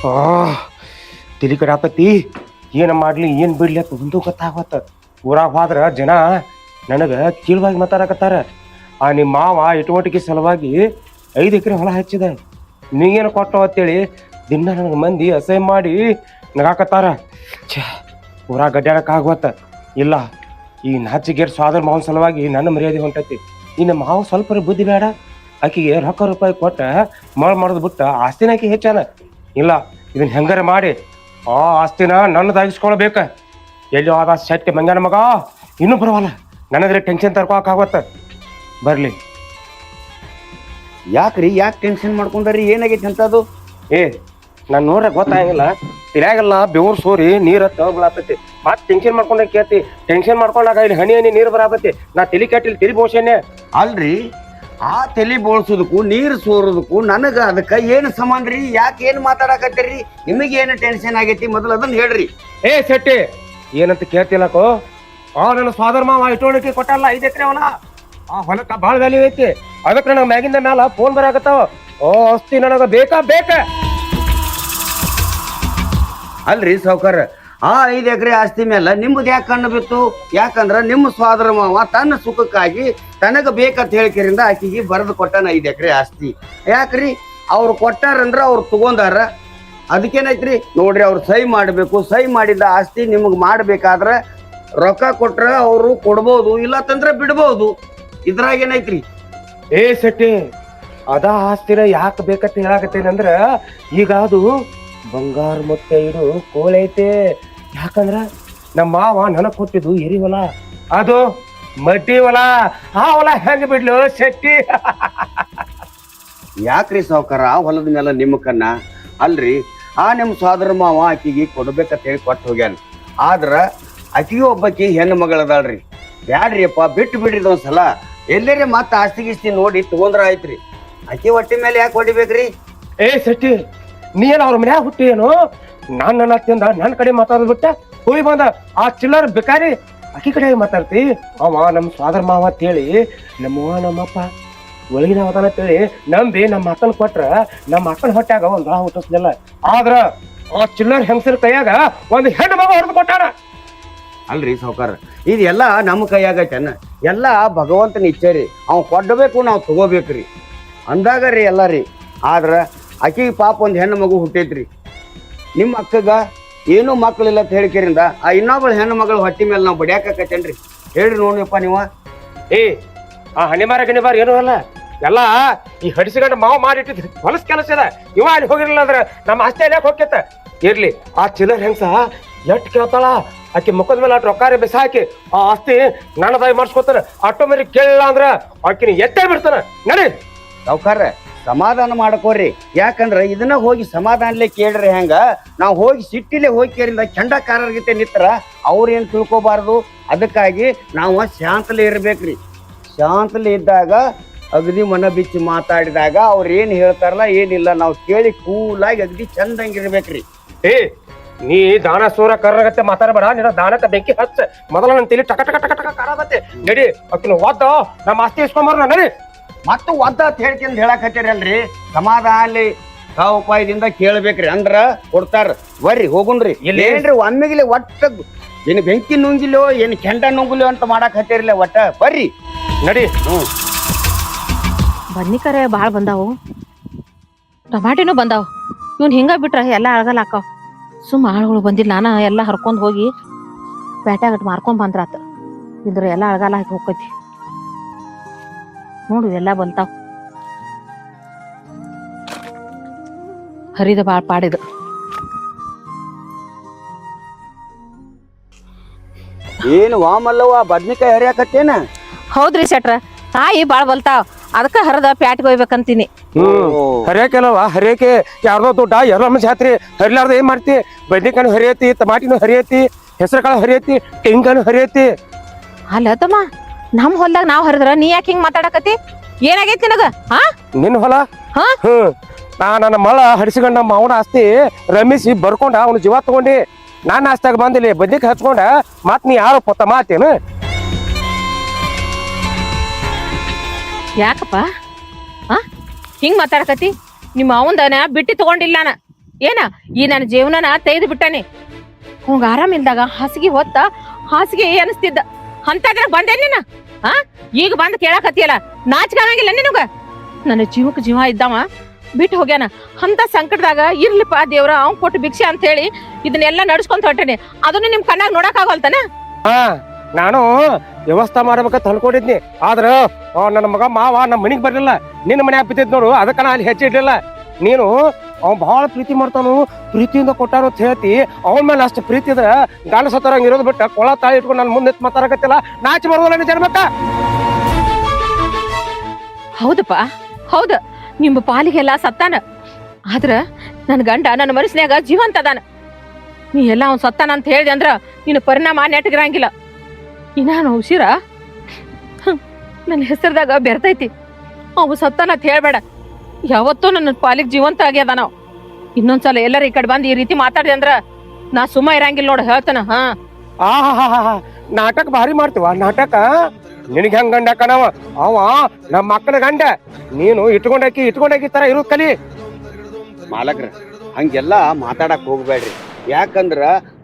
ಆ ತಲಿ ಕಡೆ ಆತತಿ. ಏನು ಮಾಡ್ಲಿ ಏನು ಬಿಡ್ಲಿ ಅಂತ ಒಂದು ಗೊತ್ತಾಗತ್ತ. ಊರಾಗ ಹೋದ್ರ ಜನ ನನಗೆ ಕೀಳ್ವಾಗಿ ಮಾತಾಡಕತ್ತಾರ. ಆ ನಿಮ್ಮ ಮಾವ ಇಟುವಟಿಕೆ ಸಲುವಾಗಿ 5 ಎಕರೆ ಹೊಲ ಹಚ್ಚಿದ, ನೀಗೇನು ಕೊಟ್ಟು ಅಂತೇಳಿ ದಿನ ನನಗೆ ಮಂದಿ ಅಸಹ್ಯ ಮಾಡಿ ನಗಾಕತ್ತಾರ. ಛೇ, ಊರಾಗ ಗಡ್ಡಾಡಕ್ಕಾಗತ್ತ. ಇಲ್ಲ, ಈ ನಾಚಿಗೇರ್ ಸ್ವಾದರ ಮಾವನ ಸಲುವಾಗಿ ನನ್ನ ಮರ್ಯಾದೆ ಹೊಂಟತಿ. ಇನ್ನು ಮಾವ ಸ್ವಲ್ಪ ಬುದ್ಧಿ ಬೇಡ, ಆಕಿಗೆ ರೊಕ್ಕ ರೂಪಾಯಿ ಕೊಟ್ಟ ಮಳ್ ಮಾಡೋದು ಬಿಟ್ಟು ಆಸ್ತಿನ ಆಕಿ ಹೆಚ್ಚಾನ. ಇಲ್ಲ, ಇದನ್ನ ಹೆಂಗಾರ ಮಾಡಿ ಆ ಆಸ್ತಿನ ನನ್ನದಾಗಿಸ್ಕೊಳ್ಬೇಕ. ಎಲ್ಲಿ ಆದ ಶೆಟ್ಟಿ ಮಂಗ್ಯಾನ ಮಗ ಇನ್ನೂ ಬರವಲ್ಲ. ನನದ್ರೆ ಟೆನ್ಷನ್ ತರ್ಕೋಕಾಗತ್ತ. ಬರ್ಲಿ. ಯಾಕ್ರಿ ಯಾಕೆ ಟೆನ್ಷನ್ ಮಾಡ್ಕೊಂಡ್ರಿ? ಏನಾಗೈತಿ ಅಂತದು? ನಾನು ನೋಡ್ರೆ ಗೊತ್ತಾಗಿಲ್ಲ, ತಿರ್ಯಾಗೆಲ್ಲ ಬೆವ್ರು ಸೋರಿ ನೀರು ತಗೊಳತೈತಿ. ಮತ್ತೆ ಟೆನ್ಷನ್ ಮಾಡ್ಕೊಂಡ ಕೇಳ್ತಿ. ಟೆನ್ಷನ್ ಮಾಡ್ಕೊಂಡಾಗ ಇಲ್ಲಿ ಹನಿ ಹನಿ ನೀರು ಬರತೈತಿ. ನಾ ತಲಿ ಕೆಟ್ಟಿಲ್ಲ, ತಲಿ ಬೋಷನ್ನೇ. ಅಲ್ರಿ, ಆ ತಲೆ ಬೋಳ್ಸೋದಕ್ಕೂ ನೀರು ಸೋರೋದಕ್ಕೂ ನನಗ ಅದಕ್ಕ ಏನು ಸಂಬಂಧ ರೀ? ಯಾಕೆ ಏನು ಮಾತಾಡಕತ್ತೀರಿ? ನಿಮಗೆ ಏನು ಟೆನ್ಷನ್ ಆಗೈತಿ ಮೊದಲು ಅದನ್ನ ಹೇಳ್ರಿ. ಶೆಟ್ಟಿ ಏನಂತ ಕೇಳ್ತಿಲ್ಲಕೋ. ನನ್ನ ಫಾದರ್ ಮಾವ ಇಟೋಣಿಕೆ ಕೊಟ್ಟಲ್ಲ 5 ಎಕರೆ ಹೊಲ. ಆ ಹೊಲಕ್ಕ ಭಾಳ ವ್ಯಾಲ್ಯೂ ಐತಿ. ಅದಕ್ಕೆ ನನಗೆ ಮ್ಯಾಗಿಂದ ಮ್ಯಾಲ ಫೋನ್ ಬರಾಕತ್ತಾವ. ಅಸ್ತಿ ನನಗ ಬೇಕಾ. ಅಲ್ರಿ ಸಾವ್ಕಾರ, ಆ 5 ಎಕರೆ ಆಸ್ತಿ ಮೇಲೆ ನಿಮ್ದು ಯಾಕೆ ಕಣ್ಣು ಬಿತ್ತು? ಯಾಕಂದ್ರ ನಿಮ್ಮ ಸೋದರ ಮಾವ ತನ್ನ ಸುಖಕ್ಕಾಗಿ ತನಗ ಬೇಕಂತ ಹೇಳಿಕೆರಿಂದ ಆಕಿಗೆ ಬರೆದು ಕೊಟ್ಟಾನ 5 ಎಕರೆ ಆಸ್ತಿ. ಯಾಕ್ರಿ? ಅವ್ರು ಕೊಟ್ಟಾರಂದ್ರ ಅವ್ರು ತಗೊಂಡಾರ. ಅದಕ್ಕೇನೈತ್ರಿ ನೋಡ್ರಿ, ಅವ್ರು ಸಹಿ ಮಾಡಬೇಕು. ಸಹಿ ಮಾಡಿದ ಆಸ್ತಿ ನಿಮಗೆ ಮಾಡ್ಬೇಕಾದ್ರೆ ರೊಕ್ಕ ಕೊಟ್ರ ಅವರು ಕೊಡ್ಬೋದು, ಇಲ್ಲ ತಂದ್ರೆ ಬಿಡ್ಬೋದು. ಇದ್ರಾಗ ಏನೈತ್ರಿ? ಶೆಟ್ಟಿ, ಅದ ಆಸ್ತಿನ ಯಾಕೆ ಬೇಕಂತ ಹೇಳಾಕತ್ತೇನಂದ್ರ, ಈಗ ಅದು ಬಂಗಾರ ಮುತ್ತೆ ಇಡು ಕೋಳೈತೆ. ಯಾಕಂದ್ರ ನಮ್ಮ ಮಾವ ನನಗ್ ಕೊಟ್ಟಿದ್ದು ಎರಿ ಹೊಲ, ಅದು ಮಡ್ಡಿ ಹೊಲ. ಆ ಹೊಲ ಹೆಂಗ ಬಿಡ್ಲು ಶೆಟ್ಟಿ? ಯಾಕ್ರಿ ಸಾವ್ಕಾರ ಆ ಹೊಲದ ಮೇಲೆ ನಿಮ್ಮ ಕನ್ನ? ಅಲ್ರಿ, ಆ ನಿಮ್ಮ ಸೋದರ ಮಾವ ಆಕಿಗೆ ಕೊಡ್ಬೇಕಂತ ಹೇಳಿ ಕೊಟ್ಟು ಹೋಗ್ಯಾನ. ಆದ್ರ ಆಕಿಗೆ ಒಬ್ಬಾಕಿ ಹೆಣ್ಣು ಮಗಳದಾಳ್ರಿ. ಬ್ಯಾಡ್ರಿ ಅಪ್ಪ, ಬಿಟ್ಟು ಬಿಡ್ರಿ ಒಂದ್ಸಲ. ಎಲ್ಲೇರಿ ಮತ್ತೆ ಆಸ್ತಿ ಗಿಸ್ತಿ ನೋಡಿ ತಗೊಂಡ್ರ ಆಯ್ತ್ರಿ. ಆಕಿ ಹೊಟ್ಟಿ ಮೇಲೆ ಯಾಕೆ ಹೊಡಿಬೇಕ್ರಿ? ಶೆಟ್ಟಿ, ನೀ ಏನ್ ಅವ್ರ ಮನ್ಯಾಗ ಹುಟ್ಟಿ ಏನು? ನನ್ನ ಅತ್ತಿಂದ ನನ್ನ ಕಡೆ ಮಾತಾಡೋದ್ ಬಿಟ್ಟ ಹೋಗಿ ಬಂದ ಆ ಚಿಲ್ಲರ್ ಬೇಕಾರಿ ಆಕಿ ಕಡೆ ಮಾತಾಡ್ತಿ. ಅವ ನಮ್ಮ ಸೋದರ ಮಾವ ಅಂತೇಳಿ ನಮ್ಮವ್ವ ನಮ್ಮಪ್ಪ ಒಳಗಿನ ಅವತಾನ ಅಂತೇಳಿ ನಂಬಿ ನಮ್ಮ ಅಕ್ಕನ ಕೊಟ್ರ ನಮ್ಮ ಅಕ್ಕನ ಹೊಟ್ಟಾಗ ಒಂದ್ ಹುಟ್ಟಿಸ್ಲಿಲ್ಲ. ಆದ್ರ ಆ ಚಿಲ್ಲರ್ ಹೆಂಗಸರ ಕೈಯಾಗ ಒಂದು ಹೆಣ್ಣು ಮಗ ಹೊಡೆದು ಕೊಟ್ಟಾನ. ಅಲ್ರಿ ಸಾವ್ಕಾರ, ಇದೆಲ್ಲ ನಮ್ಮ ಕೈಯಾಗೈತೇನ? ಎಲ್ಲ ಭಗವಂತನ ಇಚ್ಛೆ ರೀ. ಅವ್ ಕೊಡ್ಬೇಕು, ನಾವು ತಗೋಬೇಕ್ರಿ ಅಂದಾಗ ರೀ ಎಲ್ಲ ರೀ. ಆದ್ರ ಆಕಿಗೆ ಪಾಪ ಒಂದು ಹೆಣ್ಣು ಮಗು ಹುಟ್ಟೈತ್ರಿ. ನಿಮ್ಮ ಅಕ್ಕಗ ಏನೂ ಮಕ್ಕಳಿಲ್ಲ ಅಂತ ಹೇಳಿಕೆರಿಂದ ಆ ಇನ್ನೊಬ್ಬಳ ಹೆಣ್ಣು ಮಗಳ ಹೊಟ್ಟಿ ಮೇಲೆ ನಾವು ಬಡಿಯಾಕತ್ತೇನ್ರಿ? ಹೇಳ್ರಿ ನೋಡ್ರಿಪ್ಪ ನೀವು. ಆ ಹಣಿಮಾರ ಗಣಿಮಾರ ಏನೂ ಅಲ್ಲ, ಎಲ್ಲ ಈ ಹಡಿಸಿಗಂಡು ಮಾವು ಮಾಡಿಟ್ಟಿದ್ ಹೊಲಸ್ ಕೆಲಸ ಇದೆ. ಇವ ಅಲ್ಲಿ ಹೋಗಿರಲಿಲ್ಲ ಅಂದ್ರೆ ನಮ್ಮ ಆಸ್ತಿ ಯಾಕೆ ಹೋಗ್ಯತ್ತ? ಇರ್ಲಿ, ಆ ಚಿಲ್ಲರ್ ಹೆಂಗಸ ಎಟ್ ಕೇಳ್ತಾಳ. ಆಕಿ ಮುಖದ ಮೇಲೆ ಅಟ್ ರೊಕ್ಕಾರಿ ಬೆಸಾಕಿ ಆ ಆಸ್ತಿ ನನ್ನದಾಗಿ ಮಾಡಿಸ್ಕೊತಾನ. ಆಟೋ ಮೇಲೆ ಕೇಳಿಲ್ಲ ಅಂದ್ರ ಆಕಿನ ಎತ್ತೇ ಬಿಡ್ತಾನ. ನಡಿ ಸಾವ್ಕಾರ, ಸಮಾಧಾನ ಮಾಡ್ಕೋರಿ. ಯಾಕಂದ್ರ ಇದನ್ನ ಹೋಗಿ ಸಮಾಧಾನಲೆ ಕೇಳ್ರಿ. ಹೆಂಗ ನಾವು ಹೋಗಿ ಸಿಟ್ಟಿಲೆ ಹೋಗಿ ಕೇರಿಂದ ಕೆಂಡಕಾರರ್ಗಿತೆ ನಿತ್ರ ಅವ್ರೇನು ತಿಳ್ಕೊಬಾರ್ದು. ಅದಕ್ಕಾಗಿ ನಾವು ಶಾಂತಲೆ ಇರ್ಬೇಕ್ರಿ. ಶಾಂತಲೆ ಇದ್ದಾಗ ಅಗದಿ ಮನ ಬಿಚ್ಚಿ ಮಾತಾಡಿದಾಗ ಅವ್ರು ಏನು ಹೇಳ್ತಾರಲ್ಲ ಏನಿಲ್ಲ ನಾವು ಕೇಳಿ ಕೂಲಾಗಿ ಅಗದಿ ಚಂದಂಗಿರ್ಬೇಕ್ರಿ. ನೀ ದಾನ ಸೂರ ಕರ್ರಗತ್ತೆ ಮಾತಾಡಬೇಡ. ನಿನ್ನ ದಾನಕ್ಕೆ ಬೆಂಕಿ ಹಚ್ಚ ಮೊದಲ ನನ್ನ ತಲೆ ಟಕ ಟಕ ಟಕ ಟಕ ಕಾರದತ್ತೆ. ನಡಿ, ಅಕ್ಕಿನ ಒದ್ದ ನಮ್ಮ ಆಸ್ತಿ ಇಸ್ಕೊಂಬಾರ. ನಡಿ ಮತ್ತು ಒದ್ದ ಅಂತ ಹೇಳ್ಕೊಂಡ್ ಹೇಳಕತ್ತೀರಿ ಅಲ್ರಿ. ಸಮಾಧಾನ ಉಪಾಯದಿಂದ ಕೇಳ್ಬೇಕ್ರಿ, ಅಂದ್ರ ಕೊಡ್ತಾರ. ಬರ್ರಿ ಹೋಗುಣ್ರಿ. ಏನ್ರಿ ಒಮ್ಮೆಗಿಲೆ ಒಟ್ಟ ಏನು ಬೆಂಕಿ ನುಂಗಿಲೋ ಏನು ಕೆಂಡ ನುಂಗಿಲೋ ಅಂತ ಮಾಡಕ್ ಹತ್ತಿರಲಿಲ್ಲ. ಒಟ್ಟ ಬರ್ರಿ ನಡಿ. ಬದ್ನಿಕಾರೆ ಭಾಳ ಬಂದಾವು, ಟಮಾಟಿನೂ ಬಂದಾವ್. ಇವ್ನು ಹಿಂಗ ಬಿಟ್ರ ಎಲ್ಲ ಅಳಗಲ್ ಹಾಕಾವ್. ಸುಮ್ಮ ಆಳುಗಳು ಬಂದಿಲ್ಲ, ನಾನು ಎಲ್ಲ ಹರ್ಕೊಂಡ್ ಹೋಗಿ ಪೇಟ್ಯಾಗಟ್ ಮಾರ್ಕೊಂಡ್ ಬಂದ್ರಾತ. ಇದ್ರ ಎಲ್ಲ ಅಳಗಾಲ ಹಾಕಿ ಹೋಗ್ತೈತಿ. ನೋಡು ಎಲ್ಲ ಬಂತಾವ್. ಹರಿದ ಭಾಳ ಪಾಡಿದ. ಏನು ವಾಮಲ್ಲವ ಬದ್ನಿಕಾಯಿ ಹರಿಯಾಕತ್ತೇನ? ಹೌದ್ರಿ ಶೆಟ್ರ, ಕಾಯಿ ಭಾಳ ಬಲ್ತಾವ್. ಅದಕ್ಕ ಹರದ ಪ್ಯಾಟ್ಗೆ ಹೋಗ್ಬೇಕಂತೀನಿ. ಹರಿಯಾಕೆಲ್ಲವ ಹರಿಯಾಕೆ ಯಾರ್ದೋ ದುಡ್ಡ ಎಲ್ಲ ಜಾತ್ರೆ ಹರಿಲಾರ್ದ ಏನ್ ಮಾಡ್ತಿ? ಬದ್ನಿಕಾಯಿ ಹರಿಯತಿ, ಟಮಾಟಿನೂ ಹರಿಯತಿ, ಹೆಸರು ಕಾಳು ಹರಿಯತಿ, ತೆಂಗಿನಕಾಯಿ ಹರಿಯತಿ. ಅಲ್ಲ ತಮ್ಮ, ನಮ್ ಹೊಲ್ದಾಗ ನಾವ್ ಹರಿದ್ರ ನೀ ಯಾಕೆ ಹಿಂಗ್ ಮಾತಾಡಕತಿ? ಏನಾಗೈತಿ ನಿನಗ? ನಿನ್ ಹೊಲ? ನಾ ನನ್ನ ಮಳ ಹಡಿಸಿಕೊಂಡ ನಮ್ಮ ಅವನ ಆಸ್ತಿ ರಮಿಸಿ ಬರ್ಕೊಂಡ ಅವ್ನ ಜೀವ ತಗೊಂಡಿ. ನಾನು ಆಸ್ತಿಯಾಗ ಬಂದಿಲ್ಲ ಬದ್ನಿಕಾಯಿ ಹಚ್ಕೊಂಡ ಮತ್ ನೀ ಯಾರು ಪೊತ್ತ ಮಾತೇನು? ಯಾಕಪ್ಪ ಹಿಂಗ್ ಮಾತಾಡಕತಿ? ನಿಮ್ಮ ಅವಂದನ ಬಿಟ್ಟಿ ತಗೊಂಡಿಲ್ಲ. ಏನ ಈ ನನ್ನ ಜೀವನನ ತೆಗೆದು ಬಿಟ್ಟಾನೆ. ಹಂಗ ಆರಾಮಿಲ್ದಾಗ ಹಾಸಿಗೆ ಹೊತ್ತ ಹಾಸಿಗೆ ಅನಿಸ್ತಿದ್ದ ಅಂತದ್ರಾಗ ಬಂದೆ ನೀನ ಈಗ ಬಂದ್ ಕೇಳಾಕತ್ತಿಯಲ್ಲ ನಾಚಿಕೆ ಆಗಂಗಿಲ್ಲ ನಿನಗ? ನನ್ನ ಜೀವಕ್ಕೆ ಜೀವ ಇದ್ದಾವ ಬಿಟ್ಟು ಹೋಗ್ಯಾನ ಅಂತ ಸಂಕಟದಾಗ ಇರ್ಲಿಪ್ಪ ದೇವ್ರ ಅವ್ನ್ ಕೊಟ್ಟು ಭಿಕ್ಷೆ ಅಂತ ಹೇಳಿ ಇದನ್ನೆಲ್ಲ ನಡ್ಸ್ಕೊಂತ ಹೊಂಟೇನಿ. ಅದನ್ನು ನಿಮ್ ಕಣ್ಣಾಗ ನೋಡಕ್ ಆಗಲ್ತಾನ? ನಾನು ವ್ಯವಸ್ಥೆ ಮಾಡ್ಬೇಕಂತ ಅನ್ಕೊಂಡಿದ್ನಿ. ಆದ್ರ ನನ್ನ ಮಗ ಮಾವ ನಮ್ಮ ಮನಿಗ್ ಬರ್ಲಿಲ್ಲ, ನಿನ್ನ ಮನ್ಯಾಗ ಬಿದ್ದಿದ್ ನೋಡು, ಅದಕ್ಕ ನಾ ಅಲ್ಲಿ ಹೆಚ್ಚಿಡ್ಲಿಲ್ಲ. ನೀನು ಅವ್ ಬಹಳ ಪ್ರೀತಿ ಮಾಡ್ತಾನು, ಪ್ರೀತಿಯಿಂದ ಕೊಟ್ಟಾನು ಅಂತ ಹೇಳ್ತಿ. ಅವನ ಮೇಲೆ ಅಷ್ಟು ಪ್ರೀತಿ ಇದ್ರ ಗಂಡ ಸತ್ತರಂಗ ಇರೋದು ಬಿಟ್ಟ ಕೊಳ ತಾಳಿ ಇಟ್ಕೊಂಡು ನನ್ನ ಮುಂದೆ ಮಾತಾಡಕತ್ತಿಲ್ಲ. ನಾಚಿ ಬರೋದಲ್ಲ ನೀ ಜನ್ಮಕ್ಕ. ಹೌದಪ್ಪ ಹೌದ, ನಿಮ್ಮ ಪಾಲಿಗೆಲ್ಲ ಸತ್ತಾನ. ಆದ್ರ ನನ್ ಗಂಡ ನನ್ನ ಮನಸ್ಸಿನಾಗ ಜೀವಂತ ಅದಾನ. ನೀ ಎಲ್ಲ ಅವ್ನ್ ಸತ್ತಾನ ಅಂತ ಹೇಳ್ದೆ ಅಂದ್ರ ನಿನ್ನ ಪರಿಣಾಮ ನೆಟ್ಗಿರಂಗಿಲ್ಲ. ಇನ್ನಾನು ಉಸಿರ ನನ್ನ ಹೆಸರದಾಗ ಬೆರ್ತೈತಿ. ಅವು ಸತ್ತಾನ ಅಂತ ಹೇಳ್ಬೇಡ. ಯಾವತ್ತೂ ನನ್ನ ಪಾಲಿಗೆ ಜೀವಂತ ಆಗ್ಯದ. ನಾವು ಇನ್ನೊಂದ್ಸಲ ಎಲ್ಲರ ಈ ಕಡೆ ಬಂದು ಈ ರೀತಿ ಮಾತಾಡಿದೆ ಅಂದ್ರ ನಾ ಸುಮ್ಮ ಇರಂಗಿಲ್ಲ ನೋಡು, ಹೇಳ್ತಾನ. ನಾಟಕ ಭಾರಿ ಮಾಡ್ತೀವ ನಾಟಕ. ನಿನಗೆ ಹೆಂಗ್ ಗಂಡ ಕಣವ ಅವ ನಮ್ಮ ಮಕ್ಕಳ ಗಂಡ. ನೀನು ಇಟ್ಕೊಂಡಾಕಿ ತರ ಇರೋದ್ ಕಲಿ. ಮಾಲಕ್ರ ಹಂಗೆಲ್ಲ ಮಾತಾಡಕ್ ಹೋಗ್ಬೇಡ್ರಿ. ಯಾಕಂದ್ರ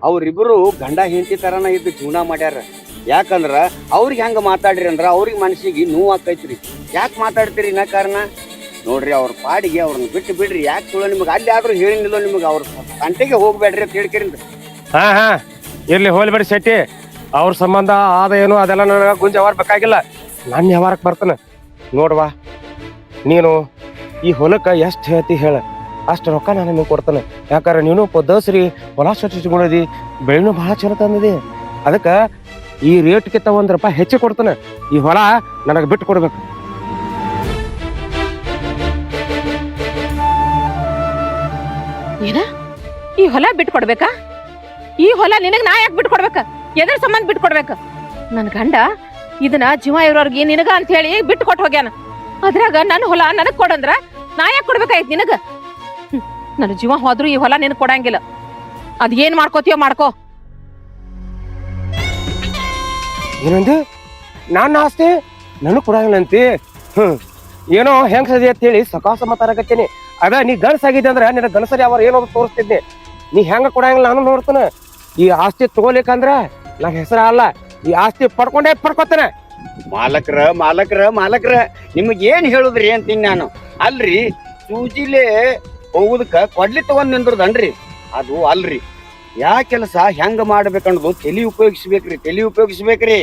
ಅವ್ರಿಬ್ರು ಗಂಡ ಹೆಂಡತಿ ತರನ ಇದ್ದು ಜೀವನ ಮಾಡ್ಯಾರ. ಯಾಕಂದ್ರ ಅವ್ರಿಗೆ ಹೆಂಗ ಮಾತಾಡ್ರಿ ಅಂದ್ರ ಅವ್ರಿಗೆ ಮನಸ್ಸಿಗೆ ನೋವು ಆಕೈತ್ರಿ. ಯಾಕೆ ಮಾತಾಡ್ತೀರಿ ಇನ್ನ ಕಾರಣ ನೋಡ್ರಿ. ಅವ್ರ ಪಾಡಿಗೆ ಅವ್ರನ್ನ ಬಿಟ್ಟು ಬಿಡ್ರಿ. ಯಾಕೆ ತುಳ ನಿಮ್ಗೆ ಅಲ್ಲಿ ಆದ್ರೂ ಹೇಳಿನಿಲ್ಲ ನಿಮ್ಗೆ ಅವ್ರ ತಂಟೆಗೆ ಹೋಗ್ಬೇಡ್ರಿ ಅಂತ ಹೇಳ್ಕರಿಂದ. ಇರ್ಲಿ ಹೋಲ್ಬೇಡಿ ಶೆಟ್ಟಿ. ಅವ್ರ ಸಂಬಂಧ ಆದ ಏನು ಅದೆಲ್ಲ ನನಗ ಗುಂಜ ವ್ಯವಹಾರ ಬೇಕಾಗಿಲ್ಲ. ನನ್ನ ವ್ಯವಹಾರಕ್ಕೆ ಬರ್ತಾನೆ ನೋಡ್ವಾ. ನೀನು ಈ ಹೊಲಕ್ಕ ಎಷ್ಟು ಹೇಳ್ತಿ ಹೇಳ, ಅಷ್ಟು ರೊಕ್ಕ ನಾನು ನಿಮ್ಗೆ ಕೊಡ್ತಾನೆ. ಯಾಕಂದ್ರೆ ನೀನು ದಸರಿ ಹೊಲ ಸ್ವಚ್ಛಗೊಳದಿ, ಬೆಳೆನೂ ಬಹಳ ಚಲೋ ತಂದಿದೆ. ಅದಕ್ಕೆ ಈ ರೇಟ್ಗಿಂತ ₹1 ಹೆಚ್ಚು ಕೊಡ್ತಾನೆ. ಈ ಹೊಲ ನನಗೆ ಬಿಟ್ಟು ಕೊಡ್ಬೇಕು. ಏನ ಈ ಹೊಲ ಬಿಟ್ಟು ಕೊಡ್ಬೇಕಾ? ಈ ಹೊಲ ನಿನಗ್ ನಾ ಯಾಕೆ ಬಿಟ್ಟು ಕೊಡ್ಬೇಕ? ಎದ್ರ ಸಂಬಂಧ ಬಿಟ್ಟು ಕೊಡ್ಬೇಕ? ನನ್ ಗಂಡ ಇದನ್ನ ಜೀವ ಇರೋರ್ಗೆ ನಿನಗ ಅಂತ ಹೇಳಿ ಬಿಟ್ಟು ಕೊಟ್ಟು ಹೋಗ್ಯಾನ. ಅದ್ರಾಗ ನನ್ನ ಹೊಲ ನನಗ್ ಕೊಡಂದ್ರ ನಾ ಯಾಕೆ ಕೊಡ್ಬೇಕಾಯ್ತು ನಿನಗ? ನನ್ನ ಜೀವ ಹೋದ್ರು ಈ ಹೊಲ ನಿನಗ್ ಕೊಡಂಗಿಲ್ಲ. ಅದ್ ಏನ್ ಮಾಡ್ಕೋತೀಯೋ ಮಾಡ್ಕೋ. ಏನಂದು ನನ್ನ ಆಸ್ತಿ ನನಗ್ ಕೊಡಂಗಿಲ್ಲಂತಿ? ಏನೋ ಹೆಂಗ್ ಸದಿ ಅಂತ ಹೇಳಿ ಸಕಾಸ ಮಾತಾಡಕತ್ತೀನಿ. ಅದ ನೀ ಗಣಸಾಗಿದ್ದೆ ಅಂದ್ರೆ ನಿನ್ನ ಗಣಸರಿ ಅವ್ರ ಏನೋ ತೋರಿಸ್ತಿದ್ದೆ. ನೀ ಹೆಂಗ ಕೊಡಂಗಿಲ್ಲ ನಾನು ನೋಡ್ತಾನೆ. ಈ ಆಸ್ತಿ ತಗೋಲಿಕ್ಕಂದ್ರ ನನ್ನ ಹೆಸರ ಅಲ್ಲ, ಈ ಆಸ್ತಿ ಪಡ್ಕೋತಾನೆ. ಮಾಲಕ್ರ ನಿಮಗ್ ಏನ್ ಹೇಳುದ್ರಿ ಅಂತೀನಿ ನಾನು. ಅಲ್ರಿ ಸೂಜಿಲೆ ಹೋಗುದಕ್ಕ ಕೊಡ್ಲಿ ತಗೊಂಡ್ ನಿಂದ್ರದನ್ರಿ ಅದು ಅಲ್ರಿ. ಯಾ ಕೆಲಸ ಹೆಂಗ ಮಾಡ್ಬೇಕನ್ನೋದು ತಲಿ ಉಪಯೋಗಿಸ್ಬೇಕ್ರಿ.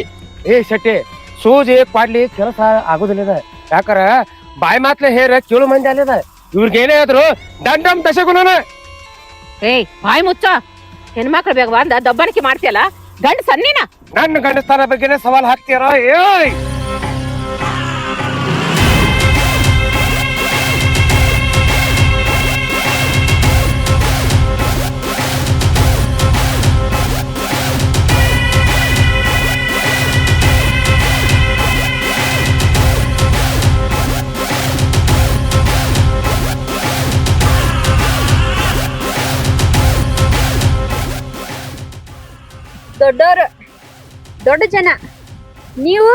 ಏ ಶೆಟ್ಟಿ, ಸೂಜಿ ಕೊಡ್ಲಿ ಕೆಲಸ ಆಗುದಿಲ್ಲ. ಯಾಕಾರ ಬಾಯಿ ಮಾತ್ಲೆ ಹೇರ ಕೇಳು ಮಂದಿ ಅಲ್ಲದ. ಇವ್ರಿಗೇನೇ ಆದ್ರು ದಂಡಂ ದಶಗುಣನ. ಏಯ್ ಬಾಯಿ ಮುಚ್ಚ. ಹೆಣ್ಮಕ್ಳ ಬೇಗ ಬಂದ ದಬ್ಬಾಣಿಕೆ ಮಾಡ್ತೀಯಲ್ಲ, ಗಂಡ ಸನ್ನಿನ. ನನ್ನ ಗಂಡಸ್ಥಾನ ಬಗ್ಗೆನೇ ಸವಾಲ್ ಹಾಕ್ತೀರ? ಏಯ್ ದೊಡ್ಡೋರು ದೊಡ್ಡ ಜನ ನೀವು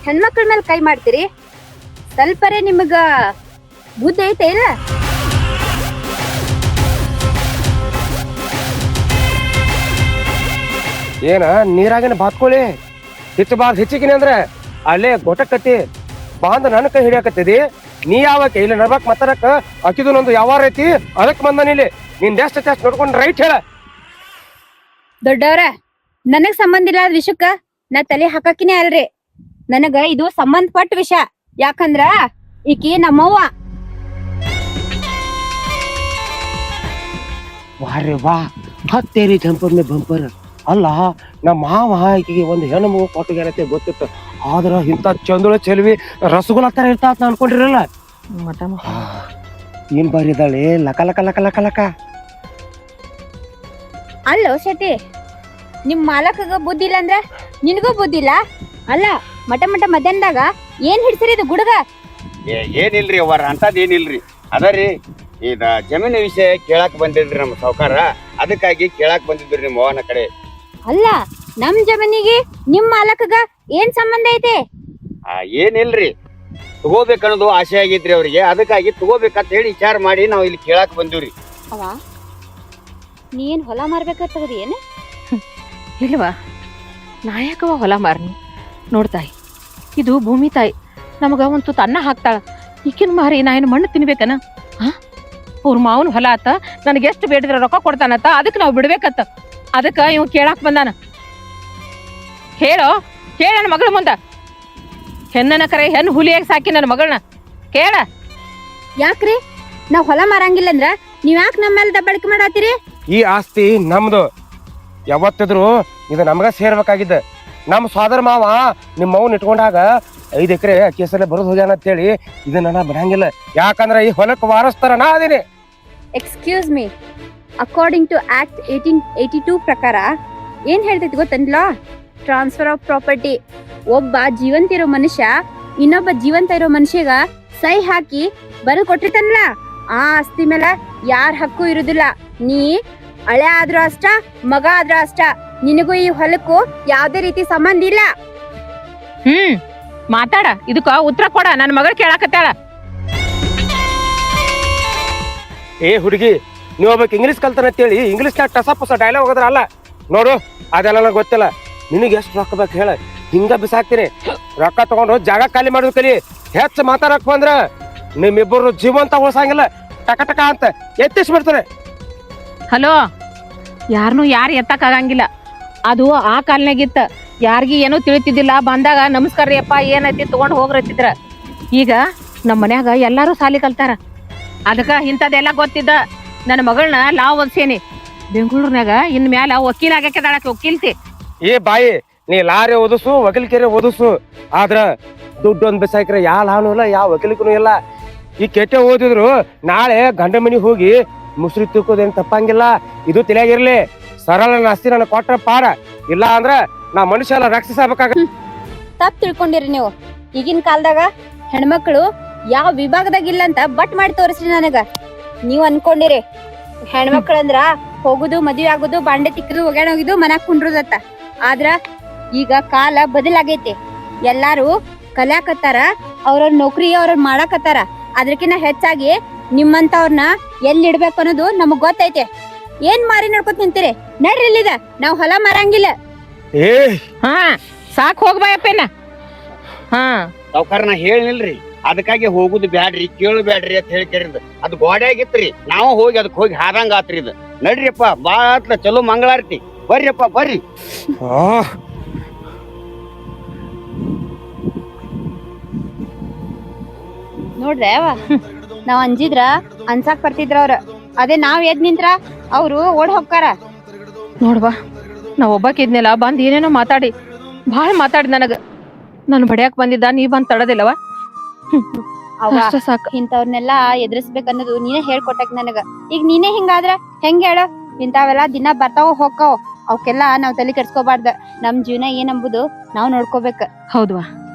ಹೆಣ್ಮಕ್ಳ ಮೇಲೆ ಕೈ ಮಾಡ್ತೀರಿ. ಸ್ವಲ್ಪರೇ ನಿಮಗ ಬುದ್ಧಿ ಐತೆ ಇಲ್ಲ? ಏನ ನೀರಾಗಿನ ಬಾತ್ಕೊಳ್ಳಿ ಹೆಚ್ಚಿಗಿನಿ ಅಂದ್ರೆ ಅಲ್ಲೇ ಗೊಟಕತ್ತಿ ಬಾಂದ ನನ್ನ ಕೈ ಹಿಡಿಯಾಕತ್ತಿದಿ. ನೀ ಯಾವಕ್ಕೆ ಇಲ್ಲಿ ನಡ್ಬಾಕ್ ಮಾತಾಡಕ ಅಕ್ಕಿದು ನಂದು ಯಾವ ಐತಿ ಅದಕ್ಕೆ ಬಂದನಿಲ್ಲಿ. ನಿನ್ ಎಷ್ಟು ನೋಡ್ಕೊಂಡು ರೈಟ್ ಹೇಳ. ದೊಡ್ಡವ್ರ ನನಗ್ ಸಂಬಂಧ ಇಲ್ಲ ವಿಷಯಕ್ಕ ನಾ ತಲೆ ಹಾಕಕಿನೇ ಅಲ್ರಿ. ನನಗ ಇದು ಸಂಬಂಧಪಟ್ಟ ವಿಷಯ. ಯಾಕಂದ್ರ ಈಕಿ ನಮ್ಮವ್ವ. ವಾರೆ ವಾ, ಹತ್ತೇರಿ ಜಂಪರ್ ಮೇ ಬಂಪರ್. ಅಲ್ಲ ನಮ್ಮ ಮಾವ ಈಕಿಗೆ ಒಂದು ಹೆಣ್ಣು ಮಗು ಕೊಟ್ಟಿಗೆ ಗೊತ್ತಿತ್ತು. ಆದ್ರ ಇಂಥ ಚಂದುಳ ಚೆಲುವಿ ರಸಗುಲ್ಲ ತರ ಇರ್ತಾವ ನಾ ಅನ್ಕೊಂಡಿರಲ್ಲ. ಏನ್ ಬಾರಿ ಇದ್ದಾಳೆ, ಲಕ ಲಕ ಲಕ ಲಕ ಲಕ. ಅಲ್ಲೋ ಶೆಟ್ಟಿ, ನಿಮ್ ಮಾಲಕಗ ಬುದ್ಧಿ ಇಲ್ಲ ಅಂದ್ರ ನಿನಗೂ ಬುದ್ಧಿ ಇಲ್ಲ. ಅಲ್ಲ ಮಟ ಮಧ್ಯಾಹ್ನದಾಗ ಏನ್ ಹಿಡ್ಸಿರಿ ಇದು ಗುಡುಗ? ಏನಿಲ್ರಿ ಅವರ ಅಂತದ್ ಏನಿಲ್ರಿ. ಅದರಿ ಇದ ಜಮೀನು ವಿಷಯ ಕೇಳಾಕ್ ಬಂದಿದ್ರಿ ನಮ್ಮ ಸಾವ್ಕಾರ. ಅದಕ್ಕಾಗಿ ಕೇಳಾಕ್ ಬಂದಿದ್ರಿ ನಿಮ್ಮ ಅವನ ಕಡೆ. ಅಲ್ಲ ನಮ್ ಜಮೀನಿಗೆ ನಿಮ್ ಮಾಲಕಗ ಏನ್ ಸಂಬಂಧ ಐತೆ? ಏನಿಲ್ರಿ, ತಗೋಬೇಕನ್ನೋದು ಆಸೆ ಆಗಿದ್ರಿ ಅವ್ರಿಗೆ. ಅದಕ್ಕಾಗಿ ತಗೋಬೇಕಂತ ಹೇಳಿ ವಿಚಾರ ಮಾಡಿ ನಾವ್ ಇಲ್ಲಿ ಕೇಳಾಕ್ ಬಂದಿವ್ರಿ. ಅವ ನೀ ಏನ್ ಹೊಲ ಮಾರ್ಬೇಕತ್ತಗದಿ ಏನ? ಇಲ್ವಾ ನಾಯಕವ ಹೊಲ ಮಾರ್ನಿ ನೋಡ್ತಾಯಿ, ಇದು ಭೂಮಿ ತಾಯಿ ನಮಗ ಒಂದು ತುತ್ತು ಅನ್ನ ಹಾಕ್ತಾಳ. ಈಕಿನ ಮಾರಿ ನಾ ಏನು ಮಣ್ಣು ತಿನ್ಬೇಕನ? ಅವ್ರ ಮಾವನ ಹೊಲ ಆತ, ನನಗೆ ಎಷ್ಟು ಬೇಡಿದ್ರೆ ರೊಕ್ಕ ಕೊಡ್ತಾನತ್ತ, ಅದಕ್ಕೆ ನಾವು ಬಿಡ್ಬೇಕತ್ತ. ಅದಕ್ಕೆ ಇವ್ ಕೇಳಾಕ್ ಬಂದಾನ. ಹೇಳೋ ಹೇಳ ನನ್ನ ಮಗಳ ಮುಂದ. ಹೆಣ್ಣನ ಕರೆ ಹೆಣ್ಣು ಹುಲಿಯಾಗಿ ಸಾಕಿ ನನ್ನ ಮಗಳನ್ನ ಕೇಳ. ಯಾಕ್ರಿ ನಾವ್ ಹೊಲ ಮಾರಂಗಿಲ್ಲ ಅಂದ್ರ ನೀವ್ ಯಾಕೆ ನಮ್ಮ ಮೇಲೆ ದಬ್ಬಾಳಿಕೆ ಮಾಡತ್ತೀರಿ? ಈ ಆಸ್ತಿ ನಮ್ದು. ಯಾವತ್ತಿದ್ರು ಇದು ನಮಗ ಸೇರ್ಬೇಕಾಗಿದ್ದ. ನಮ್ಮ ಸೋದರ ಮಾವ ನಿಮ್ಮ ಮೌನ್ ಇಟ್ಕೊಂಡಾಗ 5 ಎಕರೆ ಕೇಸಲ್ಲಿ ಬರೋದು ಹೋಗ್ಯಾನ ಅಂತೇಳಿ ಇದನ್ನ ನಾ ಬಿಡಂಗಿಲ್ಲ. ಯಾಕಂದ್ರ ಈ ಹೊಲಕ್ಕೆ ವಾರಸ್ತಾರ ನಾ ಅದೀನಿ. Excuse me, according to act 1882 ಪ್ರಕಾರ ಏನ್ ಹೇಳ್ತೈತಿ ಗೊತ್ತನ್ಲ? Transfer of property. ಒಬ್ಬ ಜೀವಂತ ಇರೋ ಮನುಷ್ಯ ಇನ್ನೊಬ್ಬ ಜೀವಂತ ಇರೋ ಮನುಷ್ಯಗ ಸಹಿ ಹಾಕಿ ಬರೆದು ಕೊಟ್ಟಿರ್ತಾನಲ್ಲ, ಆ ಆಸ್ತಿ ಮೇಲೆ ಯಾರ ಹಕ್ಕು ಇರುದಿಲ್ಲ. ನೀ ಹಳೆ ಆದ್ರೂ ಅಷ್ಟ, ಮಗ ಆದ್ರೂ ಅಷ್ಟ, ನಿನಗೂ ಈ ಹೊಲಕ್ಕೂ ಯಾವ್ದೇ ರೀತಿ ಸಂಬಂಧ ಇಲ್ಲ. ಮಾತಾಡ, ಇದಕ್ಕ ಉತ್ತರ ಕೊಡ. ನನ್ನ ಮಗಳು ಕೇಳಾಕತ್ತಾಳ. ಏ ಹುಡುಗಿ, ನೀವು ಒಬ್ಬಕ್ಕೆ ಇಂಗ್ಲೀಷ್ ಕಲ್ತಾನ ಅಂತೇಳಿ ಇಂಗ್ಲೀಷ್ನಾಗ ಟಸಪಸ ಡೈಲಾಗ್ ಹೋದ್ರ ಅಲ್ಲ ನೋಡು. ಅದೆಲ್ಲ ನನಗೆ ಗೊತ್ತಿಲ್ಲ. ನಿನಗೆ ಎಷ್ಟು ರೊಕ್ಕ ಬೇಕು ಹೇಳ, ಹಿಂಗ ಬಿಸಾಕ್ತೀನಿ. ರೊಕ್ಕ ತಗೊಂಡು ಜಾಗ ಖಾಲಿ ಮಾಡೋದು ಕಲಿ. ಹೆಚ್ಚು ಮಾತಾಡಕ್ ಬಂದ್ರ ನಿಮ್ಮಿಬ್ಬರು ಜೀವಂತ ಉಳ್ಸಂಗಿಲ್ಲ. ಟಕ ಟಕ ಅಂತ ಎತ್ತಿಸ್ಬಿಡ್ತಾರೆ. ಹಲೋ, ಯಾರನ್ನೂ ಯಾರು ಎತ್ತಕ್ ಆಗಂಗಿಲ್ಲ. ಅದು ಆ ಕಾಲ್ನಾಗಿತ್ತ. ಯಾರಿಗಿ ಏನೂ ತಿಳಿತಿದ್ದಿಲ್ಲ. ಬಂದಾಗ ನಮಸ್ಕಾರ ರೀ ಅಪ್ಪ ಏನೈತಿ ತಗೊಂಡ್ ಹೋಗ್ರತ್ತಿದ್ರ. ಈಗ ನಮ್ಮ ಮನ್ಯಾಗ ಎಲ್ಲಾರು ಸಾಲಿ ಕಲ್ತಾರ. ಅದಕ್ಕ ಇಂಥದ್ದೆಲ್ಲ ಗೊತ್ತಿದ್ದ. ನನ್ನ ಮಗಳನ್ನ ಲಾವ್ ಓದ್ಸೇನಿ. ಬೆಂಗಳೂರಿನಾಗ ಇನ್ ಮ್ಯಾಲ ವಕೀಲ ಆಗಕ್ಕೆ ವಕೀಲ್ತಿ. ಏ ಬಾಯಿ, ನೀ ಲಾರಿ ಓದಿಸು, ವಕೀಲ್ಕೆರೆ ಓದಿಸು, ಆದ್ರ ದುಡ್ಡು ಒಂದ್ ಬಿಸಾಕ್ರೆ ಯಾವ ಲಾನು ಇಲ್ಲ, ಯಾವ ವಕೀಲಿಕೂ ಇಲ್ಲ. ಈ ಕೆಟ್ಟೆ ಓದಿದ್ರು ನಾಳೆ ಗಂಡ ಮನಿಗೆ ಹೋಗಿ ಮುಸ್ರಿ ತಿಕ್ಕೋದೇನ್ ತಪ್ಪಂಗಿಲ್ಲ. ಇದು ತಿಳಿಯಾಗಿರ್ಲಿ. ಸರಳ ಆಸ್ತಿ ನನ್ನ ಕೊಟ್ರ ಪಾರ, ಇಲ್ಲ ಅಂದ್ರ ನಾ ಮನುಷ್ಯ ಎಲ್ಲ ರಕ್ಷಿಸಬೇಕಾಗ. ತಪ್ಪು ತಿಳ್ಕೊಂಡಿರಿ ನೀವು. ಈಗಿನ ಕಾಲದಾಗ ಹೆಣ್ಮಕ್ಳು ಯಾವ ವಿಭಾಗದಾಗ ಇಲ್ಲ ಅಂತ ಬಟ್ ಮಾಡಿ ತೋರಿಸ್ರಿ ನನಗ. ನೀವ್ ಅನ್ಕೊಂಡಿರಿ ಹೆಣ್ಮಕ್ಳಂದ್ರ ಹೋಗುದು, ಮದ್ವೆ ಆಗುದು, ಬಾಂಡೆ ತಿಕ್ಕದು, ಒಗ್ಯಾಣ ಹೋಗಿದ್ದು, ಮನ್ಯಾಗ ಕುಂಡ್ರುದತ್ತ. ಆದ್ರ ಈಗ ಕಾಲ ಬದಲಾಗೈತಿ. ಎಲ್ಲಾರು ಕಲ್ಯಾಕತ್ತಾರ, ಅವ್ರವ್ರ ನೌಕರಿ ಅವ್ರವ್ರ ಮಾಡಾಕತ್ತಾರ. ಅದಕ್ಕಿಂತ ಹೆಚ್ಚಾಗಿ ನಿಮ್ಮಂತವ್ರನ್ನ ಎಲ್ಲಿ ಇಡ್ಬೇಕು ಅನ್ನೋದು ನಮಗ್ ಗೊತ್ತೈತೆ. ಏನ್ ಮಾರಿ ನಡ್ಕೊತ ನಿಂತೀರಿ? ನಡ್ರಿ ಇಲ್ಲಿದ, ನಾವ್ ಹೊಲ ಮಾರಂಗಿಲ್ಲ. ಏ ಸಾಕ್ ಹೋಗ್ಬಾಯಪ್ಪೇನ. ಸಾವ್ಕಾರ ನಾ ಹೇಳಿಲ್ರಿ, ಅದಕ್ಕಾಗಿ ಹೋಗುದು ಬ್ಯಾಡ್ರಿ, ಕೇಳು ಬ್ಯಾಡ್ರಿ ಅಂತ ಹೇಳಿ ಕೇಳಿದ್. ಅದು ಗೋಡ್ಯಾಗಿತ್ರಿ, ನಾವು ಹೋಗಿ ಅದಕ್ಕೆ ಹೋಗಿ ಹಾದಂಗ ಆತ್ರಿ. ಇದು ನಡ್ರಿಯಪ್ಪ, ಬಾಳ ಆತ್ಲ, ಚಲೋ ಮಂಗಳಾರತಿ. ಬರ್ರಿಯಪ್ಪ ಬರ್ರಿ. ನೋಡ್ರೆ ನಾವ್ ಅಂಜಿದ್ರ ಅನ್ಸಾಕ್ ಬರ್ತಿದ್ರ ಅವ್ರ. ಅದೇ ನಾವ್ ಎದ್ ನಿಂತ್ರ ಅವ್ರು ಓಡ್ ಹೋಗ್ತಾರ. ನೋಡ್ವಾ, ನಾ ಒಬ್ಬಾಕಿದ್ನೆಲ್ಲ ಬಂದ್ ಏನೇನೋ ಮಾತಾಡಿ ಭಾಳ ಮಾತಾಡಿ ನನಗ. ನಾನು ಬಡಿಯಾಕ್ ಬಂದಿದ್ದ, ನೀ ಬಂದ್ ತಡದಿಲ್ಲವ. ಅಷ್ಟ ಸಾಕ. ಇಂಥವ್ರನ್ನೆಲ್ಲಾ ಎದುರಿಸ್ಬೇಕನ್ನೋದು ನೀನೇ ಹೇಳ್ಕೊಟ್ಟಕ್ ನನಗ. ಈಗ ನೀನೇ ಹಿಂಗಾದ್ರ ಹೆಂಗ ಹೇಳ? ಇಂಥವೆಲ್ಲ ದಿನ ಬರ್ತಾವ ಹೋಗ್ತಾವ. ಅವಕ್ಕೆಲ್ಲ ನಾವ್ ತಲೆ ಕೆಡ್ಸ್ಕೋಬಾರ್ದ. ನಮ್ ಜೀವನ ಏನಂಬುದು ನಾವ್ ನೋಡ್ಕೋಬೇಕ. ಹೌದ್ವಾ,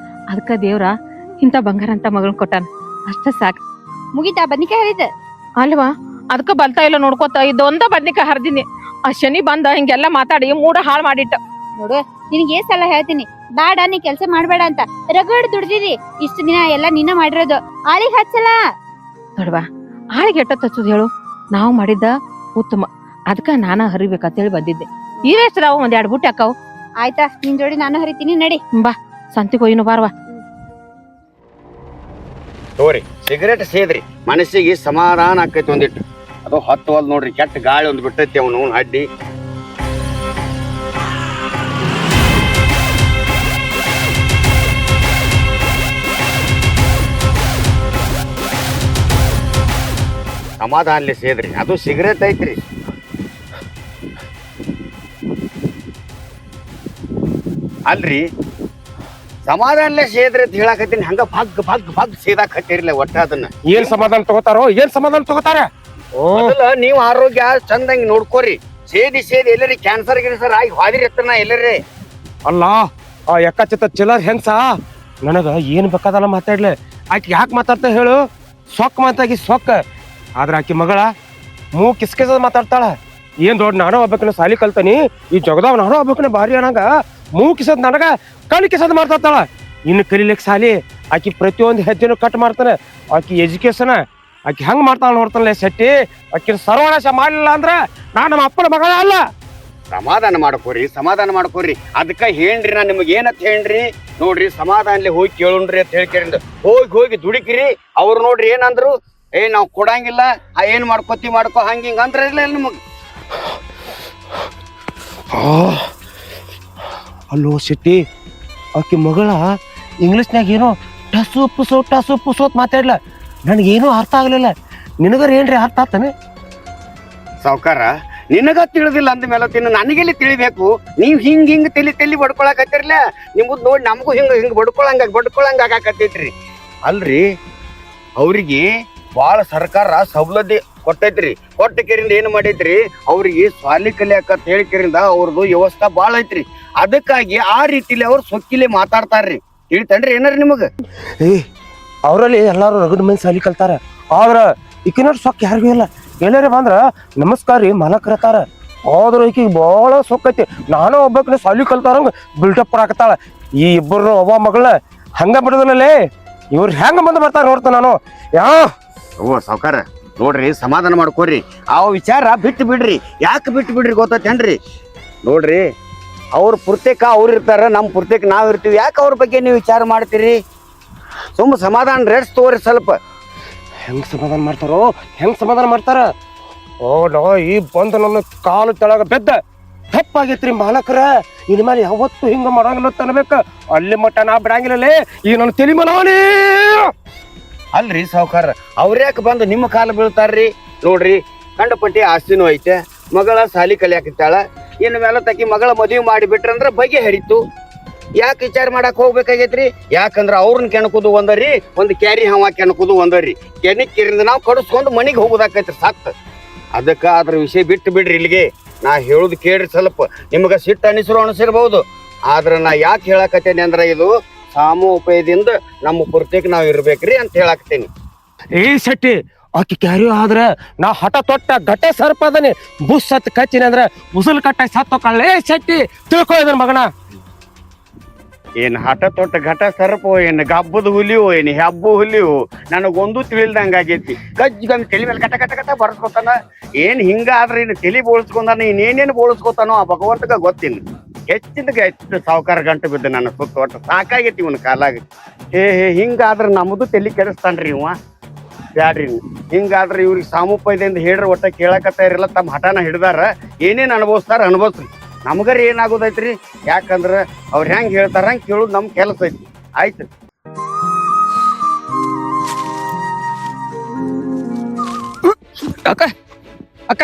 ಅದಕ್ಕ ದೇವ್ರ ಇಂಥ ಬಂಗಾರ ಅಂತ ಮಗಳ್ ಕೊಟ್ಟಾನ. ಅಷ್ಟ ಸಾಕ. ಮುಗಿತಾ ಬದ್ನಿಕಾಯಿ ಹರಿದ? ಅಲ್ವಾ, ಅದಕ್ಕ ಬರ್ತಾ ಇಲ್ಲ ನೋಡ್ಕೋತ ಇದೊಂದ ಬದ್ನಿಕಾಯಿ ಹರಿದಿನಿ. ಆ ಶನಿ ಬಂದ ಹಿಂಗೆಲ್ಲ ಮಾತಾಡಿ ಮೂಡ ಹಾಳು ಮಾಡಿಟ್ಟ. ನೋಡು, ನಿನಗೆ ಏ ಸಲ ಹೇಳ್ತೀನಿ, ಬೇಡ ನೀ ಕೆಲ್ಸ ಮಾಡ್ಬೇಡ ಅಂತ. ರಗಡ್ ದುಡ್ದಿದಿ ಇಷ್ಟು ದಿನ, ಎಲ್ಲ ನೀನ ಮಾಡಿರೋದು. ಆಳಿಗೆ ಹಚ್ಚಲ. ನೋಡ್ವಾ, ಆಳಿಗೆ ಎಟ್ಟ ಹಚ್ಚುದು ಹೇಳು? ನಾವು ಮಾಡಿದ್ದ ಉತ್ತಮ. ಅದಕ್ಕ ನಾನ ಹರಿಬೇಕಂತೇಳಿ ಬಂದಿದ್ದೆ. ಇವೆಷ್ಟು ನಾವು ಒಂದ್ 2 ಬುಟ್ಟಿ ಹಾಕಾವು. ಆಯ್ತಾ, ನಿನ್ ಜೋಡಿ ನಾನು ಹರಿತೀನಿ, ನಡಿ. ಬಾ, ಸಂತಿಗೆ ಹೋಯ್ನು ಬಾರ್ವಾ. ತೋರಿ ಸಿಗರೇಟ್ ಸೇದ್ರಿ, ಮನಸ್ಸಿಗೆ ಸಮಾಧಾನ ಆಕೈತಿ. ಒಂದಿಟ್ಟು ಅದು ಹತ್ತುವಲ್ ನೋಡ್ರಿ, ಕೆಟ್ಟ ಗಾಳಿ ಒಂದ್ ಬಿಟ್ಟೈತಿ ಅವನು ಅಡ್ಡಿ. ಸಮಾಧಾನಲೆ ಸೇದ್ರಿ, ಅದು ಸಿಗರೇಟ್ ಐತ್ರಿ. ಅಲ್ರಿ, ಸಮಾಧಾನಲೆ ಸೇದ್ರಿ ಅಂತ ಹೇಳಾಕತ್ತೀನಿ. ಹಂಗ ಭಗ್ ಭಗ್ ಭಗ್ ಸೇದಾಕ್ ಹತ್ತಿರ್ಲ ಒಟ್ಟ. ಅದನ್ನ ಏನ್ ಸಮಾಧಾನ ತಗೋತಾರೋ, ಏನ್ ಸಮಾಧಾನ ತಗೋತಾರ? ನೀವು ಆರೋಗ್ಯ ಚಂದಂಗ್ ನೋಡ್ಕೋರಿ. ಸೇದಿ ಎಲ್ಲರಿ ಕ್ಯಾನ್ಸರ್ ಗಿನ್ಸರ್ ಆಗಿ ಹಾದಿರತ್ತನ ಎಲ್ಲರೇ. ಅಲ್ಲ, ಆ ಎಕ್ಕಚಿತ್ತ ಚಿಲ್ಲರ್ ಹೆಂಗ್ಸ ನನಗ ಏನ್ ಬೇಕಾದಲ್ಲ ಮಾತಾಡ್ಲೆ. ಆಕಿ ಯಾಕೆ ಮಾತಾಡ್ತಾ ಹೇಳು? ಸೊಕ್ಕ ಮಾತಾಗಿ ಸೊಕ್ಕ. ಆದ್ರ ಆಕಿ ಮಗಳ ಕಿಸ್ಕಿಸದ್ ಮಾತಾಡ್ತಾಳ. ಏನ್ ದೊಡ್ಡ ನಾನೋ ಒಬ್ಬಕಿನ ಸಾಲಿ ಕಲ್ತಾನಿ, ಈ ಜಗದಾವ್ ನಾನೋ ಒಬ್ಬಕಿನ ಭಾರಿ ಅನ್ನಂಗ ಕಿಸದ್ ನನಗ ಕಣ್ ಕಿಸದ್ ಮಾತಾಡ್ತಾಳ. ಇನ್ನು ಕಲಿಲಿಕ್ ಸಾಲಿ ಆಕಿ ಪ್ರತಿಯೊಂದು ಹೆಜ್ಜೆನು ಕಟ್ ಮಾಡ್ತಾನೆ. ಆಕಿ ಎಜುಕೇಶನ್ ಆಕಿ ಹೆಂಗ್ ಮಾಡ್ತಾಳ ನೋಡ್ತಾನಲ್ಲ ಶೆಟ್ಟಿ. ಆಕಿನ ಸರ್ವನಾಶ ಮಾಡ್ಲಿಲ್ಲ ಅಂದ್ರ ನಾನು ನಮ್ಮ ಅಪ್ಪನ ಮಗಳ ಅಲ್ಲ. ಸಮಾಧಾನ ಮಾಡ್ಕೋರಿ. ಅದಕ್ಕ ಹೇಳ್ರಿ ನಾ ನಿಮ್ಗೆ ಏನಂತ ಹೇಳ್ರಿ, ನೋಡ್ರಿ ಸಮಾಧಾನಲಿ ಹೋಗಿ ಕೇಳೋಣ್ರಿ ಅಂತ ಹೇಳ್ಕೇರಿಂದ ಹೋಗಿ ದುಡಿಕಿರಿ. ಅವ್ರು ನೋಡ್ರಿ ಏನಂದ್ರು, ನಾವ್ ಕೊಡಂಗಿಲ್ಲ, ಏನ್ ಮಾಡ್ಕೋ ಹಂಗ ಹಿಂಗ ಅಂದ್ರ ಇಲ್ಲ ನಿಮಗ್. ಅಲ್ಲೋ ಶೆಟ್ಟಿ, ಆಕಿ ಮಗಳ ಇಂಗ್ಲಿಷ್ನಾಗ ಏನೋ ಟಸು ಪುಸೋತ್ ಮಾತಾಡ್ಲ. ನನಗೇನು ಅರ್ಥ ಆಗ್ಲಿಲ್ಲ. ನಿನಗರ ಏನ್ರಿ ಅರ್ಥ ಆತಾನೆ? ಸಾವ್ಕಾರ ನಿನಗ ತಿಳಿದಿಲ್ಲ ಅಂದ ಮೇಲೆ ನನಗೆಲ್ಲಿ ತಿಳಿಬೇಕು? ನೀವ್ ಹಿಂಗ್ ತಲಿ ಬಡ್ಕೊಳಕತ್ತಿರ್ಲ, ನಿಮ್ಮದ್ ನೋಡಿ ನಮಗೂ ಹಿಂಗ್ ಬಡ್ಕೊಳಂಗ ಆಗಾಕತ್ತೈತ್ರಿ. ಅಲ್ರಿ ಅವ್ರಿಗೆ ಬಾಳ ಸರ್ಕಾರ ಸವಲತ್ತು ಕೊಟ್ಟೈತ್ರಿ. ಕೊಟ್ಟ ಕೆರಿಂದ ಏನ್ ಮಾಡೈತ್ರಿ, ಅವ್ರಿಗೆ ಸಾಲಿ ಕಲಿಯಾಕ ಹೇಳಿಕೆರಿಂದ ಅವ್ರದ್ದು ವ್ಯವಸ್ಥೆ ಬಾಳ ಐತ್ರಿ. ಅದಕ್ಕಾಗಿ ಆ ರೀತಿಲಿ ಅವ್ರು ಸೊಕ್ಕಿಲೆ ಮಾತಾಡ್ತಾರ್ರಿ. ತಿಳಿತನ್ರಿ ಏನಾರ ನಿಮಗ? ಅವರಲ್ಲಿ ಎಲ್ಲಾರು ರಗಡ್ ಮಂದಿ ಸಾಲಿ ಕಲ್ತಾರ, ಆದ್ರ ಈಕಿನ ಸೊಕ್ಕ ಯಾರಿಗೂ ಇಲ್ಲ. ಎಲ್ಲಾರ ಬಂದ್ರ ನಮಸ್ಕಾರ ರೀ ಮಲಕರತಾರ, ಆದ್ರ ಈಕಿಗೆ ಬಾಳ ಸೊಕ್ಕೈತಿ. ನಾನು ಒಬ್ಬಕಿನ ಸಾಲಿ ಕಲ್ತಾರಂಗ ಬಿಲ್ಡಪ್ ಹಾಕತಾಳ. ಈ ಇಬ್ಬರು ಒಬ್ಬ ಮಗಳ ಹಂಗ ಬಿಡದಲ್ಲೇ, ಇವ್ರು ಹೆಂಗ ಬಂದ್ ಬರ್ತಾರ ನೋಡ್ತ ನಾನು. ಸಾವ್ಕಾರ ನೋಡ್ರಿ ಸಮಾಧಾನ ಮಾಡ್ಕೋರಿ. ಆ ವಿಚಾರ ಬಿಟ್ಟು ಬಿಡ್ರಿ. ಯಾಕೆ ಬಿಟ್ಟು ಬಿಡ್ರಿ ಗೊತ್ತೇನ್ರಿ? ನೋಡ್ರಿ ಅವ್ರ ಪುರ್ತೇಕ ಅವ್ರು ಇರ್ತಾರ, ನಮ್ಮ ಪುರ್ತೇಕ ನಾವ್ ಇರ್ತೀವಿ. ಯಾಕೆ ಅವ್ರ ಬಗ್ಗೆ ನೀವು ವಿಚಾರ ಮಾಡ್ತೀರಿ? ಸುಮ್ಮ ಸಮಾಧಾನ ರೇಟ್ಸ್ ತಗೋರಿ ಸ್ವಲ್ಪ. ಹೆಂಗ್ ಸಮಾಧಾನ ಮಾಡ್ತಾರ? ನೋ ಈ ಬಂದು ನನ್ನ ಕಾಲು ತೆಳಗ ಬೆದ್ದ ತಪ್ಪಾಗೈತ್ರಿ ಮಾಲಕರ. ಇನ್ ಮೇಲೆ ಯಾವತ್ತು ಹಿಂಗ ಮಾಡಂಗಿಲ್ಲ ಅನ್ಬೇಕ. ಅಲ್ಲಿ ಮಟ್ಟ ನಾ ಬಿಡಂಗಿಲ್ಲೇ. ಈಗ ನನ್ನ ತಲೆ ಮನವನೇ. ಅಲ್ರಿ ಸಾವ್ಕಾರ, ಅವ್ರ್ಯಾಕೆ ಬಂದು ನಿಮ್ಮ ಕಾಲ ಬೀಳ್ತಾರ್ರಿ? ನೋಡ್ರಿ ಕಂಡಪಟ್ಟಿ ಆಸ್ತಿನೂ ಐತೆ, ಮಗಳ ಸಾಲಿ ಕಲಿಯಾಕತ್ತಾಳ. ಇನ್ನು ಮೇಲೆ ತಕ್ಕಿ ಮಗಳ ಮದುವೆ ಮಾಡಿಬಿಟ್ರಂದ್ರ ಬಗೆ ಹರಿತು. ಯಾಕೆ ವಿಚಾರ ಮಾಡಕ್ ಹೋಗ್ಬೇಕಾಗೈತ್ರಿ? ಯಾಕಂದ್ರ ಅವ್ರನ್ನ ಕೆಣಕುದು ಒಂದರಿ, ಒಂದು ಕ್ಯಾರಿ ಹವಾ ಕೆಣಕುದು ಒಂದರಿ. ಕೆಣಕಿರಿಂದ ನಾವು ಕಡಿಸ್ಕೊಂಡು ಮನಿಗೆ ಹೋಗೋದಾಕೈತ್ರಿ ಸತ್. ಅದಕ್ಕ ಅದ್ರ ವಿಷಯ ಬಿಟ್ಟು ಬಿಡ್ರಿ. ಇಲ್ಲಿಗೆ ನಾ ಹೇಳುದು ಕೇಳ್ರಿ ಸ್ವಲ್ಪ. ನಿಮ್ಗ ಸಿಟ್ಟು ಅನಿಸಿರ್ಬಹುದು, ಆದ್ರ ನಾ ಯಾಕೆ ಹೇಳಕತ್ತೇನೆ ಅಂದ್ರ ಇದು ಸಾಮೋಪಾಯದಿಂದ ನಮ್ಮ ಪೂರ್ತಿಗೆ ನಾವ್ ಇರ್ಬೇಕ್ರಿ ಅಂತ ಹೇಳಾಕ್ತೇನಿ. ಶೆಟ್ಟಿ, ಆಕಿ ಕ್ಯಾರಿಯೋ ಆದ್ರ ನಾ ಹಠ ತೊಟ್ಟ ಗಟ್ಟೆ ಸರ್ಪ ಅದನಿ ಬುಸ್ ಸತ್ ಕಚ್ಚಿನ ಅಂದ್ರ ಉಸುಲ್ ಕಟ್ಟ ಸತ್ತೋಕಳ್ಳೆ ಶೆಟ್ಟಿ. ತಿಳ್ಕೊ ಇದನ್ ಮಗನ. ಏನ್ ಹಠ ತೊಟ್ಟ ಘಟ ಸರ್ಪೋ, ಏನ್ ಗಬ್ಬದ ಹುಲಿಯೋ, ಏನ್ ಹೆಬ್ಬು ಹುಲಿಯೋ, ನನಗೊಂದು ತಿಳಿಲ್ದಂಗ ಆಗೈತಿ. ಗಜ್ಜಿ ತಲೆ ಮೇಲೆ ಕಟ ಬರ್ಸ್ಕೊತಾನ. ಏನ್ ಹಿಂಗ ಆದ್ರ ಇನ್ನು ತಲೆ ಬೋಳ್ಸ್ಕೊಂಡಾನ, ಇನ್ನೇನೇನು ಬೋಳ್ಸ್ಕೊತಾನೋ ಆ ಭಗವಂತಗ ಗೊತ್ತಿಲ್ಲ. ಹೆಚ್ಚಿನ ಹೆಚ್ಚು ಸಾವುಕಾರ ಗಂಟು ಬಿದ್ದು ನನ್ನ ಸುತ್ತ ಒಟ್ಟು ಸಾಕಾಗೈತಿ ಇವನ್ ಕಾಲಾಗ. ಹಿಂಗಾದ್ರ ನಮ್ದು ತಲೆ ಕೆಡಿಸ್ತಾನ್ರಿ ಇವ. ಬ್ಯಾಡ್ರಿ ಹಿಂಗಾದ್ರ ಇವ್ರಿಗೆ ಸಾಮುಪಾಯದಿಂದ ಹೇಳ್ರಿ, ಒಟ್ಟ ಕೇಳಕತ್ತ ಇರಲ್ಲ. ತಮ್ಮ ಹಠನ ಹಿಡ್ದಾರ, ಏನೇನ್ ಅನುಭವಿಸ್ತಾರ ಅನುಭವಿಸ್ರಿ. ನಮಗರಿ ಏನಾಗೋದೈತ್ರಿ? ಯಾಕಂದ್ರ ಅವ್ರ ಹೆಂಗ್ ಹೇಳ್ತಾರ ಹಂಗ ಕೇಳುದು ನಮ್ ಕೆಲಸ ಐತಿ. ಆಯ್ತು ಅಕ್ಕ ಅಕ್ಕ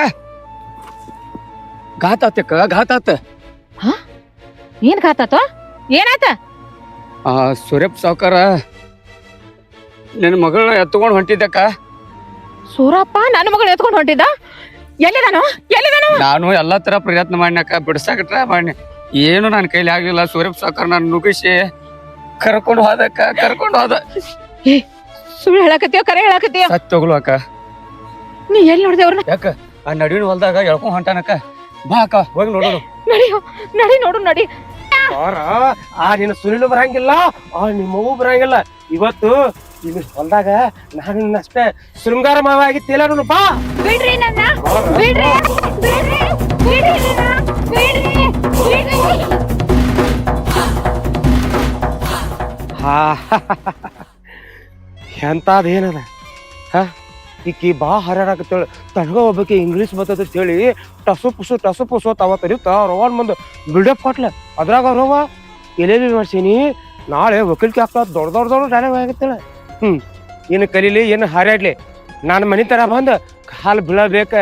ಘಾತಾತ. ಏನ್ ಘಾತಾತ? ಏನಾತ? ಸೂರ್ಯಪ್ಪ ಸಾವ್ಕಾರ ನಿನ್ನ ಮಗಳನ್ನ ಎತ್ಕೊಂಡ್ ಹೊಂಟಿದ್ದಕ್ಕ. ಸೂರಪ್ಪ ನನ್ನ ಮಗಳು ಎತ್ಕೊಂಡು ಹೊಂಟಿದ್ದ? ಎಲ್ಲಿದಾನು? ನಾನು ಎಲ್ಲಾ ತರ ಪ್ರಯತ್ನ ಮಾಡಿನಕ್ಕ, ಬಿಡ್ಸಾಕ ಟ್ರೈ ಮಾಡಿ. ಏನು ನನ್ನ ಕೈಲಿ ಆಗ್ಲಿಲ್ಲ. ಸೂರ್ಯಪ್ಪ ಸಾವ್ಕಾರ ನಾನು ನುಗ್ಗಿಸಿ ಕರ್ಕೊಂಡು ಹೋದ. ಸುಳ್ಳು ಹೇಳಕತ್ತೀವ ಕರೆ ಹೇಳಕತ್ತೀವ? ಸತ್ ತಗೊಳು ಅಕ್ಕ. ನೀ ಎಲ್ಲಿ ನೋಡ್ದೆ ಅವ್ರನ್ನ? ಯಾಕ ಆ ನಡುವಿನ ಹೊಲ್ದಾಗ ಎಳ್ಕೊಂಡ್ ಹೊಂಟಾನಕ್ಕ. ಬಾ ಅಕ್ಕ ಹೋಗಿ ನೋಡೋಣ. ನಡಿ ನೋಡು ನಡಿ. ಆ ನಿನ್ನ ಸುನಿಲು ಬರಂಗಿಲ್ಲ, ಆ ನಿಮ್ಮವು ಬರಂಗಿಲ್ಲ. ಇವತ್ತು ಈಗ ಹೊಲ್ದಾಗ ನಾನು ಅಷ್ಟೇ ಶೃಂಗಾರ ಮಾವ ಆಗಿತ್ತಿಲ್ಲ. ನೋಡು ಬಾ. ಬಿಡ್ರಿ ನನ್ನ, ಬಿಡ್ರಿ. ಎಂತದೇನದ ಈಕಿ ಬಾ ಹರ್ಯಾಡಕತ್ತೇಳ. ತನಗ ಒಬ್ಬಾಕಿ ಇಂಗ್ಲೀಷ್ ಬರ್ತದ ಹೇಳಿ ಟಸು ಪುಸು ಅವತ್ತರಿಯುತ್ತ ರೋವನ್ ಮುಂದೆ ಬಿಲ್ಡಪ್ ಕೊಟ್ಲ. ಅದ್ರಾಗ ರೋವ ಎಲ್ಲೆಲ್ಲಿ ಮಾಡ್ಸೀನಿ, ನಾಳೆ ವಕೀಲ್ಕೆ ಹಾಕ ದೊಡ್ಡ ಡೈಲಾಗ್ ಆಗತ್ತೇಳ. ಏನು ಕಲೀಲಿ ಏನು ಹಾರಾಡ್ಲಿ, ನಾನು ಮನಿ ತರ ಬಂದು ಕಾಲು ಬೀಳಬೇಕ.